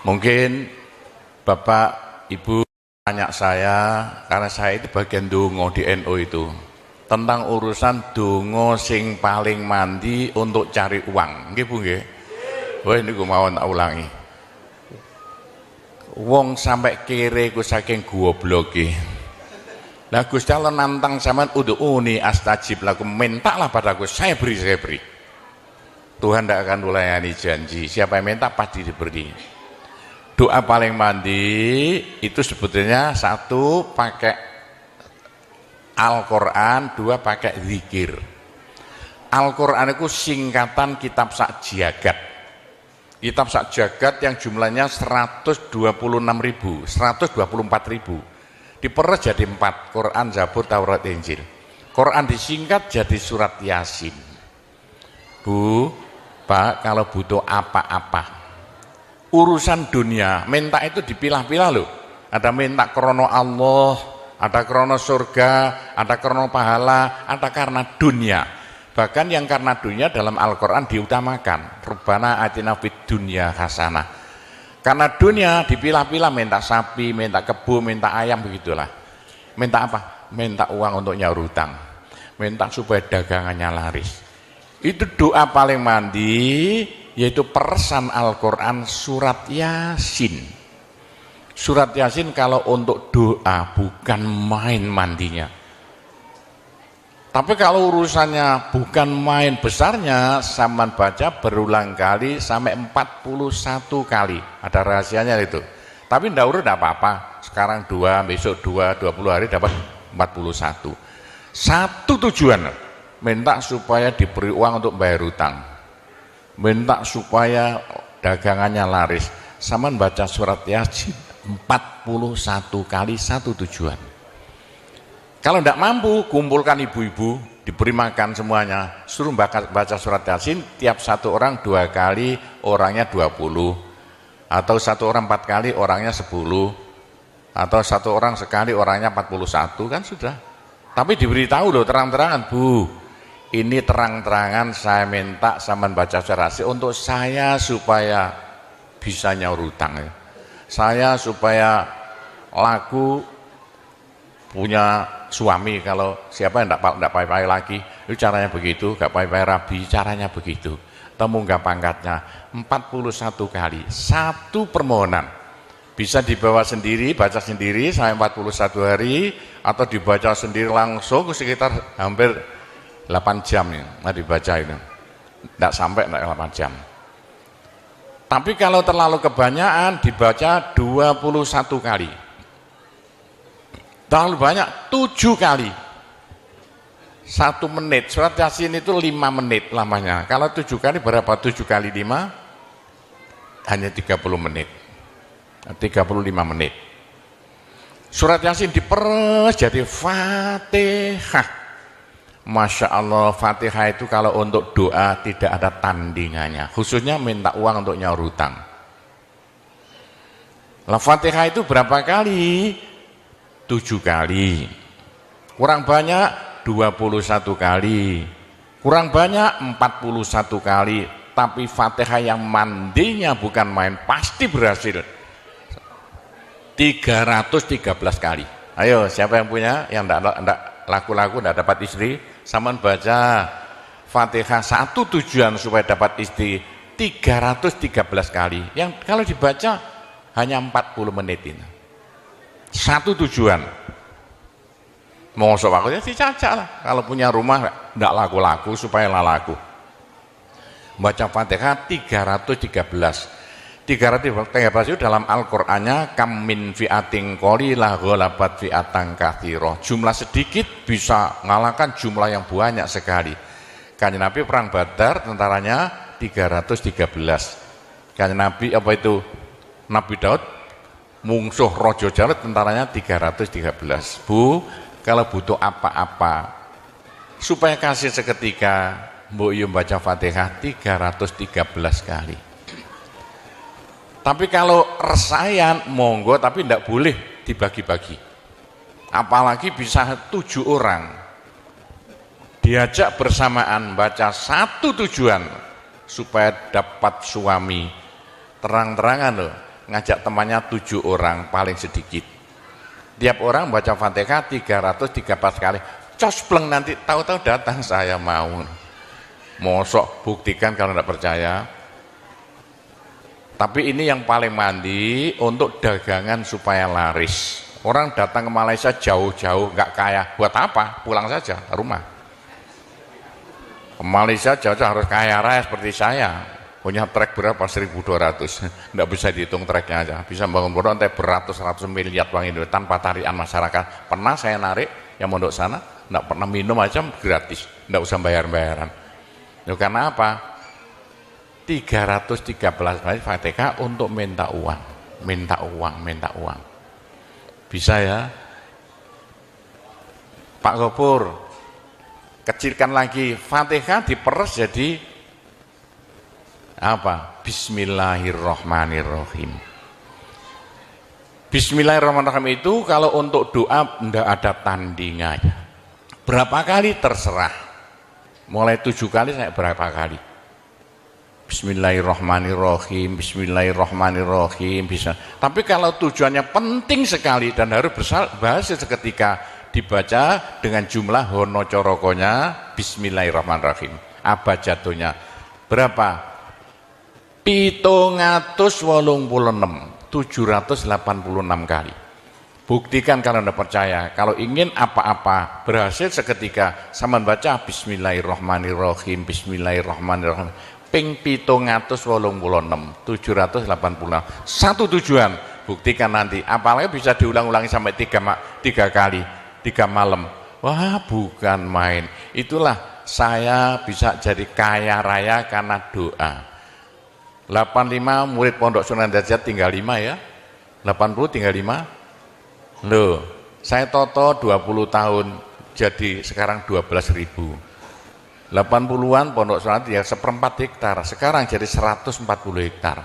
Mungkin Bapak Ibu tanya saya, karena saya itu bagian dongo di NU itu, tentang urusan dongo sing paling mandi untuk cari uang. Nggih Bu nggih. Wah niku mawon tak ulangi. Wong sampai kere ku saking gobloke. Lah Gusti Allah nantang sampean ud'uni astajib lakum, mintalah padaku, saya beri, saya beri. Tuhan tidak akan melayani janji, siapa yang minta pasti diberi. Doa paling mandi itu sebetulnya satu pakai Al-Quran, dua pakai zikir. Al-Quran itu singkatan kitab sak jagat. Kitab sak jagat yang jumlahnya 126.000, 124.000. Diperes jadi 4, Quran, Zabur, Taurat, Injil. Quran disingkat jadi surat Yasin. Bu, Pak, kalau butuh apa-apa urusan dunia, minta itu dipilah-pilah loh. Ada minta krono Allah, ada krono surga, ada krono pahala, ada karena dunia. Bahkan yang karena dunia dalam Al-Quran diutamakan. Rabbana atina fid dunya hasanah. Karena dunia dipilah-pilah, minta sapi, minta kebo, minta ayam, begitulah. Minta apa? Minta uang untuk nyaur hutang. Minta supaya dagangannya laris. Itu doa paling mandi, yaitu peresan Al-Quran surat Yasin. Surat Yasin kalau untuk doa bukan main mandinya. Tapi kalau urusannya bukan main besarnya, saman baca berulang kali sampai 41 kali. Ada rahasianya itu. Tapi ndak urut ndak apa-apa. Sekarang 2, besok 2, 20 hari dapat 41. Satu tujuan, minta supaya diberi uang untuk bayar hutang. Minta supaya dagangannya laris. Saman baca surat Yasin 41 kali, satu tujuan. Kalau tidak mampu, kumpulkan ibu-ibu, diberi makan semuanya, suruh baca surat Yasin, tiap satu orang 2 kali, orangnya 20, atau satu orang 4 kali, orangnya 10, atau satu orang sekali, orangnya 41, kan sudah. Tapi diberitahu loh terang-terangan, Bu, ini terang-terangan saya minta sampean baca surat Yasin untuk saya supaya bisa nyaur hutang ya. Saya supaya laku punya suami, kalau siapa yang tidak pai-pai lagi, itu caranya begitu, gak pai-pai rabi, caranya begitu. Temu gak pangkatnya 41 kali, satu permohonan. Bisa dibawa sendiri, baca sendiri sampai 41 hari, atau dibaca sendiri langsung sekitar hampir 8 jam ya, dibaca itu. Tidak sampai 8 jam. Tapi kalau terlalu kebanyakan dibaca 21 kali. Terlalu banyak 7 kali 1 menit. Surat Yasin itu 5 menit lamanya. Kalau 7 kali berapa? 7 kali 5 hanya 30 menit, 35 menit. Surat Yasin diperes jadi Fatihah. Masya Allah, Fatihah itu kalau untuk doa tidak ada tandingannya, khususnya minta uang untuk nyaur hutang. Lah Fatihah itu berapa kali? 7 kali, kurang banyak 21 kali, kurang banyak 41 kali. Tapi Fatihah yang mandinya bukan main, pasti berhasil 313 kali. Ayo siapa yang punya, yang enggak laku-laku, enggak dapat istri, saman baca Fatihah satu tujuan supaya dapat istri 313 kali. Yang kalau dibaca hanya 40 menit ini. Satu tujuan. Mosok aku ya dicacak lah. Kalau punya rumah enggak laku-laku supaya laku. Baca Fatihah 313 itu dalam Al-Qur'annya kam min fi'atin qalilah ghalabat fi'atan katsirah. Jumlah sedikit bisa mengalahkan jumlah yang banyak sekali. Kanjeng Nabi perang Badar tentaranya 313. Kanjeng Nabi apa itu? Nabi Daud mungsuh Raja Jalut tentaranya 313. Bu, kalau butuh apa-apa supaya kasih seketika, mbok yo baca Fatihah 313 kali. Tapi kalau resayan monggo, tapi tidak boleh dibagi-bagi. Apalagi bisa 7 orang diajak bersamaan baca satu tujuan supaya dapat suami. Terang-terangan loh, ngajak temannya 7 orang paling sedikit. Tiap orang baca Fatihah 313 kali. Cospleng nanti tahu-tahu datang saya mau. Mosok buktikan kalau tidak percaya. Tapi ini yang paling mandi untuk dagangan supaya laris. Orang datang ke Malaysia jauh-jauh nggak kaya, buat apa? Pulang saja rumah. Ke Malaysia jauh-jauh harus kaya raya seperti saya. Punya trek berapa? 1.200. Nggak bisa dihitung treknya aja. Bisa bangun pondok sampai beratus-ratus miliar uang Indonesia tanpa tarian masyarakat. Pernah saya narik yang mondok sana, nggak pernah minum aja gratis, nggak usah bayar-bayaran. Ya, karena apa? 313 kali Fatihah untuk minta uang, minta uang, minta uang. Bisa ya? Pak Gopur, kecilkan lagi Fatihah diperes jadi apa? Bismillahirrahmanirrahim. Bismillahirrahmanirrahim itu kalau untuk doa tidak ada tandingannya. Berapa kali terserah. Mulai 7 kali saya berapa kali. Bismillahirrahmanirrahim, Bismillahirrahmanirrahim bisa. Tapi kalau tujuannya penting sekali dan harus berhasil seketika dibaca dengan jumlah hono corokonya Bismillahirrahmanirrahim. Abjadnya berapa? 786 kali. Buktikan kalau Anda percaya. Kalau ingin apa-apa berhasil seketika sama baca Bismillahirrahmanirrahim, Bismillahirrahmanirrahim. Ping 786 satu tujuan, buktikan nanti. Apalagi bisa diulang-ulangi sampai 3 kali 3 malam. Wah, bukan main. Itulah saya bisa jadi kaya raya karena doa. 85 murid Pondok Sunan Derajat tinggal 5 ya. 80 tinggal 5. Loh, saya toto 20 tahun jadi sekarang 12.000. 80-an Pondok Sunan ya 1/4 hektar, sekarang jadi 140 hektar.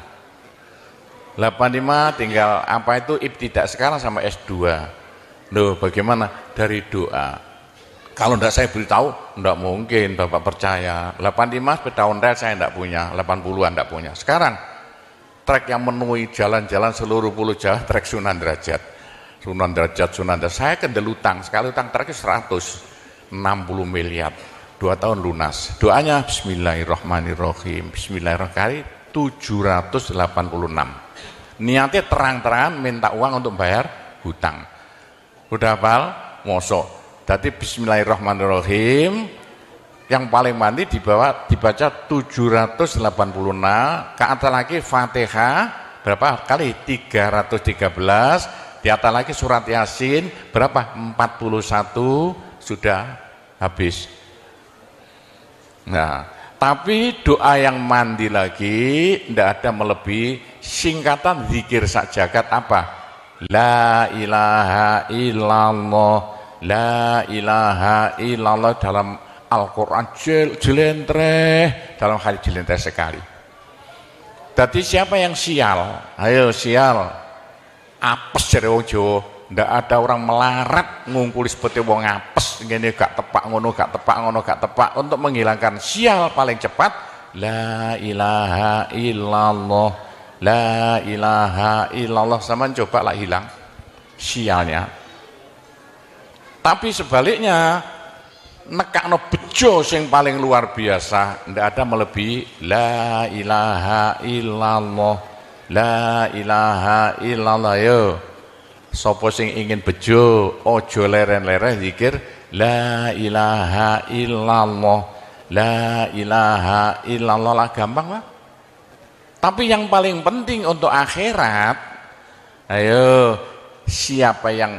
85 tinggal apa itu ibtidak sekarang sama S2. Loh, bagaimana? Dari doa. Kalau enggak saya beritahu, enggak mungkin Bapak percaya. 85 sepeda ontel saya enggak punya, 80-an enggak punya. Sekarang trek yang memenuhi jalan-jalan seluruh pulau Jawa trek Sunan Derajat. Sunan Derajat. Saya kendelutang, sekali utang treknya 160 miliar. 2 tahun lunas. Doanya Bismillahirrahmanirrahim. Bismillahirrahmanirrahim 786. Niatnya terang-terangan minta uang untuk bayar hutang. Udah hafal? Mosok. Jadi Bismillahirrahmanirrahim yang paling mandi dibaca 786, ke atas lagi Fatihah berapa kali? 313, di atas lagi surat Yasin berapa? 41, sudah habis. Nah, tapi doa yang mandi lagi tidak ada melebihi singkatan zikir sak jagat apa? La ilaha illallah, la ilaha illallah dalam Al-Quran jelentreh, dalam hadis jelentreh sekali. Jadi siapa yang sial? Ayo sial, apes dari wong Jawa. Ndak ada orang melarat ngungkuli seperti wong apes ngene gak tepak ngono gak tepak ngono gak tepak. Untuk menghilangkan sial paling cepat la ilaha illallah, la ilaha illallah. Sama coba lah hilang sialnya. Tapi sebaliknya nekakno bejo sing paling luar biasa ndak ada melebihi la ilaha illallah, la ilaha illallah. Yo sapa sing ingin bejo ojo leren-leren zikir la ilaha illallah, la ilaha illallah lah, gampang lah. Tapi yang paling penting untuk akhirat, ayo siapa yang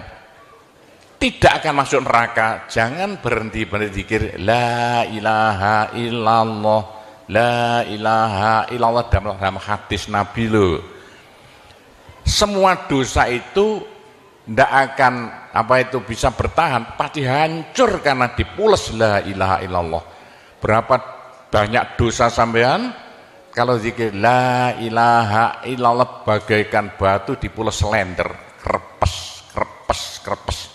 tidak akan masuk neraka jangan berhenti berzikir la ilaha illallah, la ilaha illallah dalam hadis Nabi loh. Semua dosa itu tidak akan bisa bertahan, pasti hancur karena dipules la ilaha illallah. Berapa banyak dosa sampean kalau zikir la ilaha illallah bagaikan batu dipules lender, krepes krepes krepes.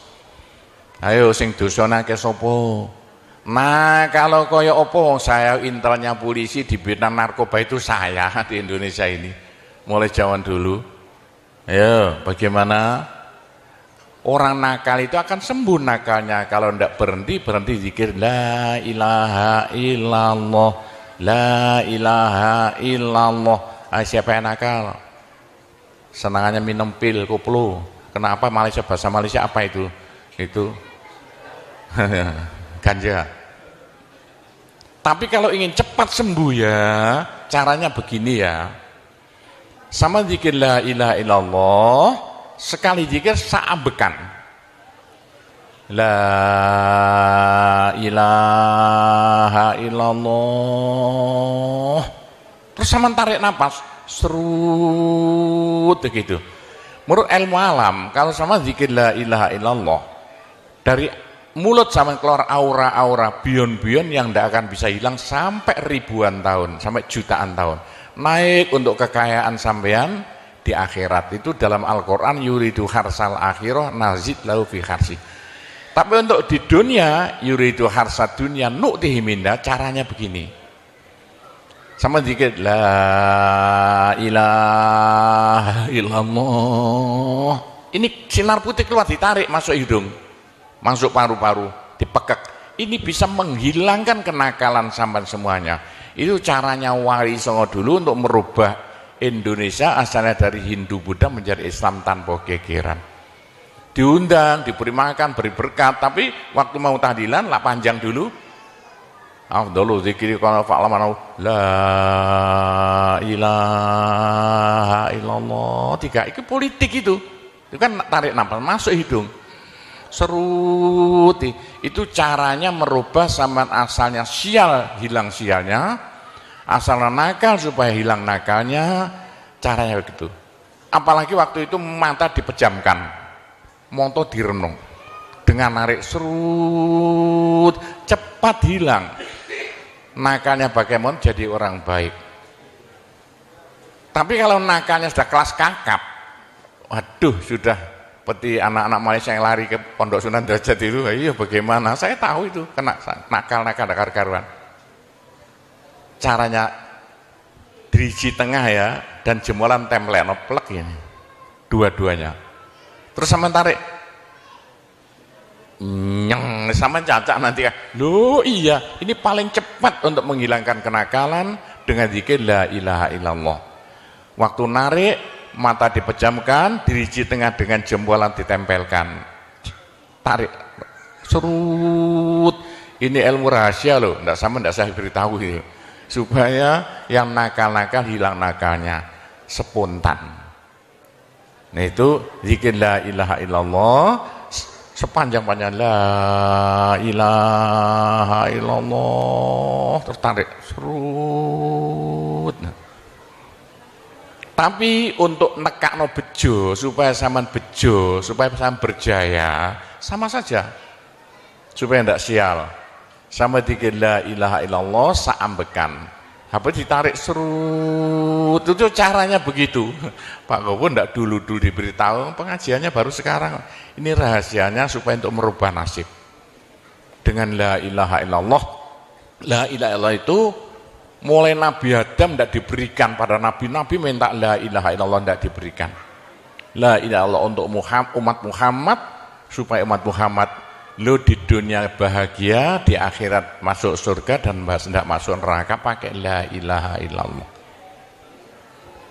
Ayo sing dosane akeh sapa? Nah, kalau kaya opo saya intelnya polisi di bidang narkoba itu saya di Indonesia ini mulai zaman dulu. Ayo, bagaimana? Orang nakal itu akan sembuh nakalnya kalau tidak berhenti zikir la ilaha illallah, la ilaha illallah. Siapa yang nakal? Senangannya minum pil koplo. Kenapa? Malaysia, bahasa Malaysia apa itu? Itu ganja. Tapi kalau ingin cepat sembuh ya, caranya begini ya. Sama zikir la ilaha illallah, sekali zikir saambekan. La ilaha illallah. Terus sama tarik nafas, serut begitu. Menurut ilmu alam, kalau sama zikir la ilaha illallah, dari mulut sama keluar aura-aura bion-bion yang tidak akan bisa hilang sampai ribuan tahun, sampai jutaan tahun. Naik untuk kekayaan sampean di akhirat. Itu dalam Al-Quran, yuridu harsal akhirah nazid lahu fi harsi. Tapi untuk di dunia, yuridu harsad dunia nu'tihi minda, caranya begini. Sama dikit la ilaha illallah. Ini sinar putih keluar, ditarik masuk hidung, masuk paru-paru, dipekek. Ini bisa menghilangkan kenakalan sampai semuanya. Itu caranya Wali Songo dulu untuk merubah Indonesia asalnya dari Hindu Buddha menjadi Islam tanpa gegeran. Diundang, diberi makan, beri berkat, tapi waktu mau tahlilan lah panjang dulu. Afdalu zikri kana fa'laman la ilaha illallah. Tiga itu politik itu. Itu kan tarik nafas masuk hidung. Seruti itu caranya merubah zaman asalnya sial hilang sialnya, asalnya nakal supaya hilang nakalnya, caranya begitu. Apalagi waktu itu mata dipejamkan, monto direnung, dengan narik serut cepat hilang nakalnya, bagaimana jadi orang baik. Tapi kalau nakalnya sudah kelas kakap, waduh sudah seperti anak-anak Malaysia yang lari ke Pondok Sunan Derajat itu, iya bagaimana? Saya tahu itu kena nakal-nakal karuan. Caranya diriji tengah ya, dan jemulan template plek ini, dua-duanya. Terus sama tarik, nyeng, sama cacak nanti kan. Loh iya, ini paling cepat untuk menghilangkan kenakalan dengan zikir la ilaha illallah. Waktu narik, mata dipejamkan, diriji tengah dengan jempolan ditempelkan, tarik, serut. Ini ilmu rahasia loh, tidak sama, tidak saya beritahu itu, supaya yang nakal-nakal hilang nakalnya spontan. Nah itu zikir la ilaha illallah sepanjang-panjang la ilaha illallah, tertarik, serut. Tapi untuk nekakno bejo, supaya sampean bejo, supaya sampean berjaya, sama saja. Supaya tidak sial. Sama dikir la ilaha illallah saambekan. Apa ditarik serut, itu caranya begitu. Pak Gowo tidak dulu diberitahu, pengajiannya baru sekarang. Ini rahasianya supaya untuk merubah nasib. Dengan la ilaha illallah. La ilaha illallah itu mulai Nabi Adam tidak diberikan, pada nabi-nabi minta la ilaha illallah tidak diberikan. La ilaha illallah untuk umat Muhammad, supaya umat Muhammad lo di dunia bahagia, di akhirat masuk surga, dan tidak masuk neraka pakai la ilaha illallah.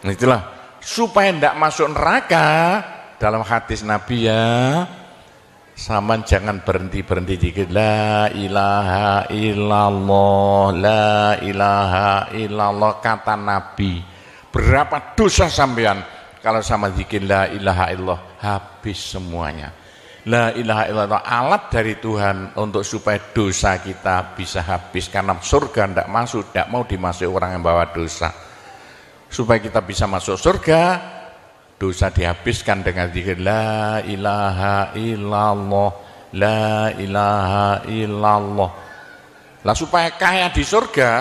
Itulah supaya tidak masuk neraka. Dalam hadis Nabi ya, sama jangan berhenti dikit la ilaha illallah, la ilaha illallah. Kata Nabi, berapa dosa sampean kalau sama zikir la ilaha illallah, habis semuanya. La ilaha illallah alat dari Tuhan untuk supaya dosa kita bisa habis, karena surga tidak masuk, tidak mau dimasuki orang yang bawa dosa. Supaya kita bisa masuk surga, dosa dihabiskan dengan zikir la ilaha illallah, la ilaha illallah. Lah supaya kaya di surga,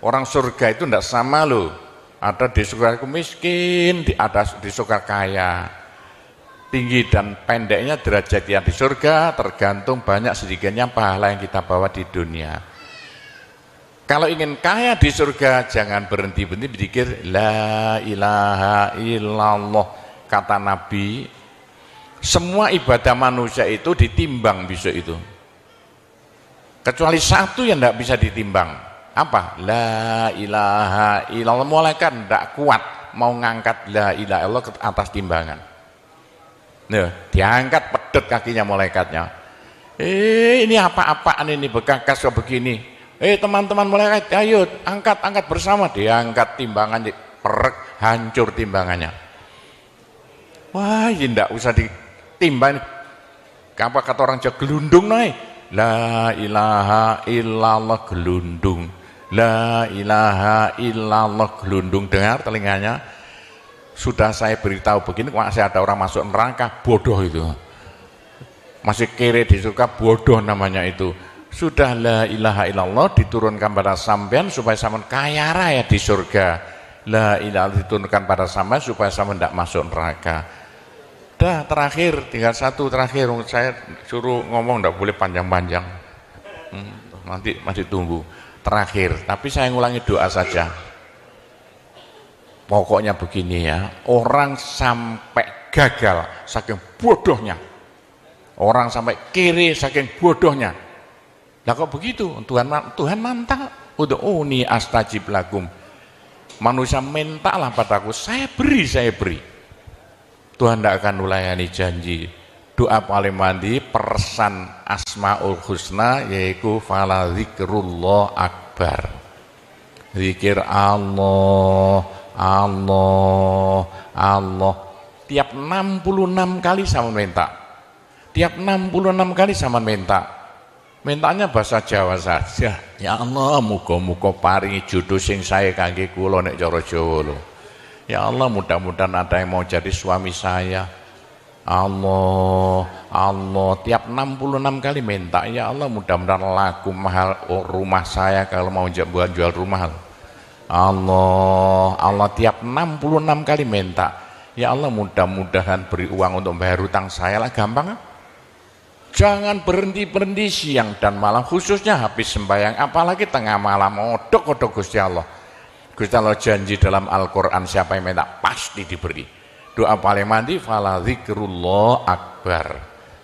orang surga itu tidak sama loh. Ada di surga miskin, ada di surga kaya. Tinggi dan pendeknya derajat yang di surga tergantung banyak sedikitnya pahala yang kita bawa di dunia. Kalau ingin kaya di surga, jangan berhenti berzikir la ilaha illallah, kata Nabi, semua ibadah manusia itu ditimbang besok itu. Kecuali satu yang tidak bisa ditimbang. Apa? La ilaha illallah. Malaikat tidak kuat mau ngangkat la ilaha illallah ke atas timbangan. Nah, diangkat pedet kakinya malaikatnya. Ini apa-apaan ini bekas kok begini. Teman-teman malaikat, ayo angkat bersama. Diangkat timbangannya, perek, hancur timbangannya. Wah, ini tidak usah ditimbang. Apa kata orang Jawa, gelundung naik. La ilaha illallah gelundung. La ilaha illallah gelundung. Dengar telinganya. Sudah saya beritahu begini, masih ada orang masuk neraka, bodoh itu. Masih kere di surga, bodoh namanya itu. Sudah la ilaha illallah diturunkan pada sampean supaya sampean kaya raya di surga. La ilaha diturunkan pada sampean supaya sampean tidak masuk neraka. Dah, terakhir, tinggal satu terakhir. Saya suruh ngomong tidak boleh panjang-panjang. Nanti masih tunggu. Terakhir, tapi saya ngulangi doa saja. Pokoknya begini ya, orang sampai gagal saking bodohnya, orang sampai kiri saking bodohnya. Lah kok begitu? Tuhan mantap. Ud'uni astajib lakum. Manusia mintalah padaku, saya beri. Tuhan tidak akan melayani janji. Doa paling mandi persan Asmaul Husna yaitu fala zikrullah akbar. Zikir Allah. Tiap 66 kali sama minta. Tiap 66 kali sama minta. Mintanya bahasa Jawa saja. Ya Allah, muga-muga paringi jodoh sing sae kangge kula nek cara Jawa lho. Ya Allah, mudah-mudahan ada yang mau jadi suami saya. Allah, tiap 66 kali minta. Ya Allah, mudah-mudahan laku mahal rumah saya kalau mau jual rumah. Allah tiap 66 kali minta. Ya Allah, mudah-mudahan beri uang untuk bayar hutang saya lah, gampang kan? Jangan berhenti siang dan malam, khususnya habis sembahyang, apalagi tengah malam. Odok Gusti Allah. Gusti Allah janji dalam Al-Quran, siapa yang minta pasti diberi. Doa paling mandi fala zikrullah akbar.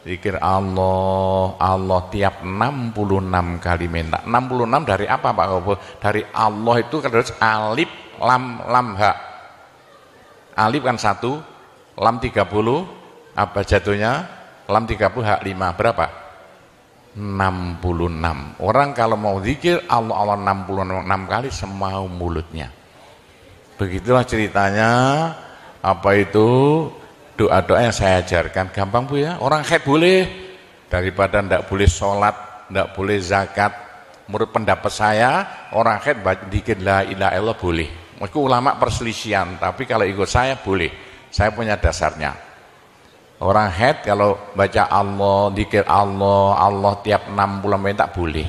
Zikir Allah tiap 66 kali minta. 66 dari apa Pak Kobo? Dari Allah itu kan alif lam ha. Alif kan 1, lam 30, apa jatuhnya? Lam 30 hak 5, berapa? 66. Orang kalau mau zikir Allah 66 kali semau mulutnya. Begitulah ceritanya. Apa itu doa-doa yang saya ajarkan, gampang Bu ya. Orang haid boleh, daripada ndak boleh sholat, ndak boleh zakat. Menurut pendapat saya, orang haid dikit la ilaha illallah boleh. Meskipun ulama perselisihan, tapi kalau ikut saya boleh. Saya punya dasarnya. Orang haid kalau baca Allah, dikir Allah tiap 60 menit tak boleh.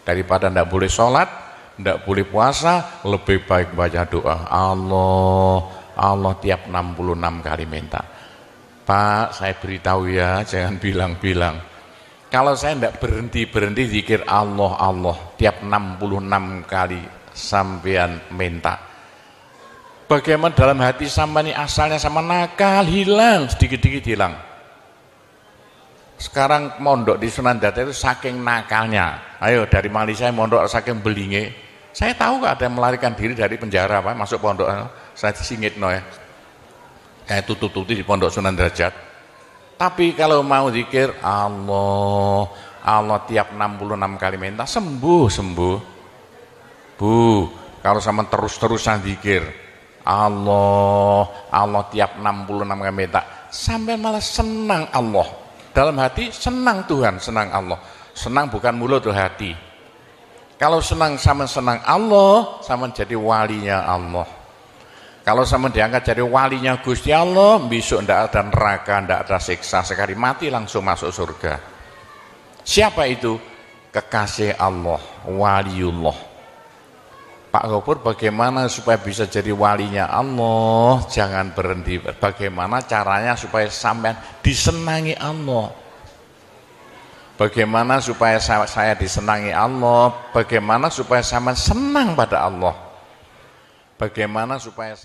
Daripada ndak boleh sholat, ndak boleh puasa, lebih baik baca doa Allah tiap 66 kali minta. Pak, saya beritahu ya, jangan bilang-bilang. Kalau saya tidak berhenti zikir Allah tiap 66 kali sampean minta. Bagaimana dalam hati sampean ini asalnya sama nakal, hilang, sedikit-sedikit hilang. Sekarang mondok di Sunan Data itu saking nakalnya. Ayo dari Malaysia mondok saking belinge. Saya tahu gak ada yang melarikan diri dari penjara Pak, masuk pondok. Saya singit ya. Kayak tutup-tutup di pondok Sunan Derajat. Tapi kalau mau zikir Allah tiap 66 kali minta sembuh. Bu, kalau sama terus-terusan zikir Allah tiap 66 kali minta, sampai malah senang Allah. Dalam hati senang Tuhan, senang Allah. Senang bukan mulut tuh hati. Kalau senang Allah, sama jadi walinya Allah. Kalau sama diangkat jadi walinya Gusti Allah, besok ndak ada neraka, ndak ada siksa, sekali mati langsung masuk surga. Siapa itu? Kekasih Allah, waliullah. Pak Gopur, bagaimana supaya bisa jadi walinya Allah? Jangan berhenti. Bagaimana caranya supaya sampean disenangi Allah? Bagaimana supaya saya disenangi Allah? Bagaimana supaya sampean senang pada Allah? Bagaimana supaya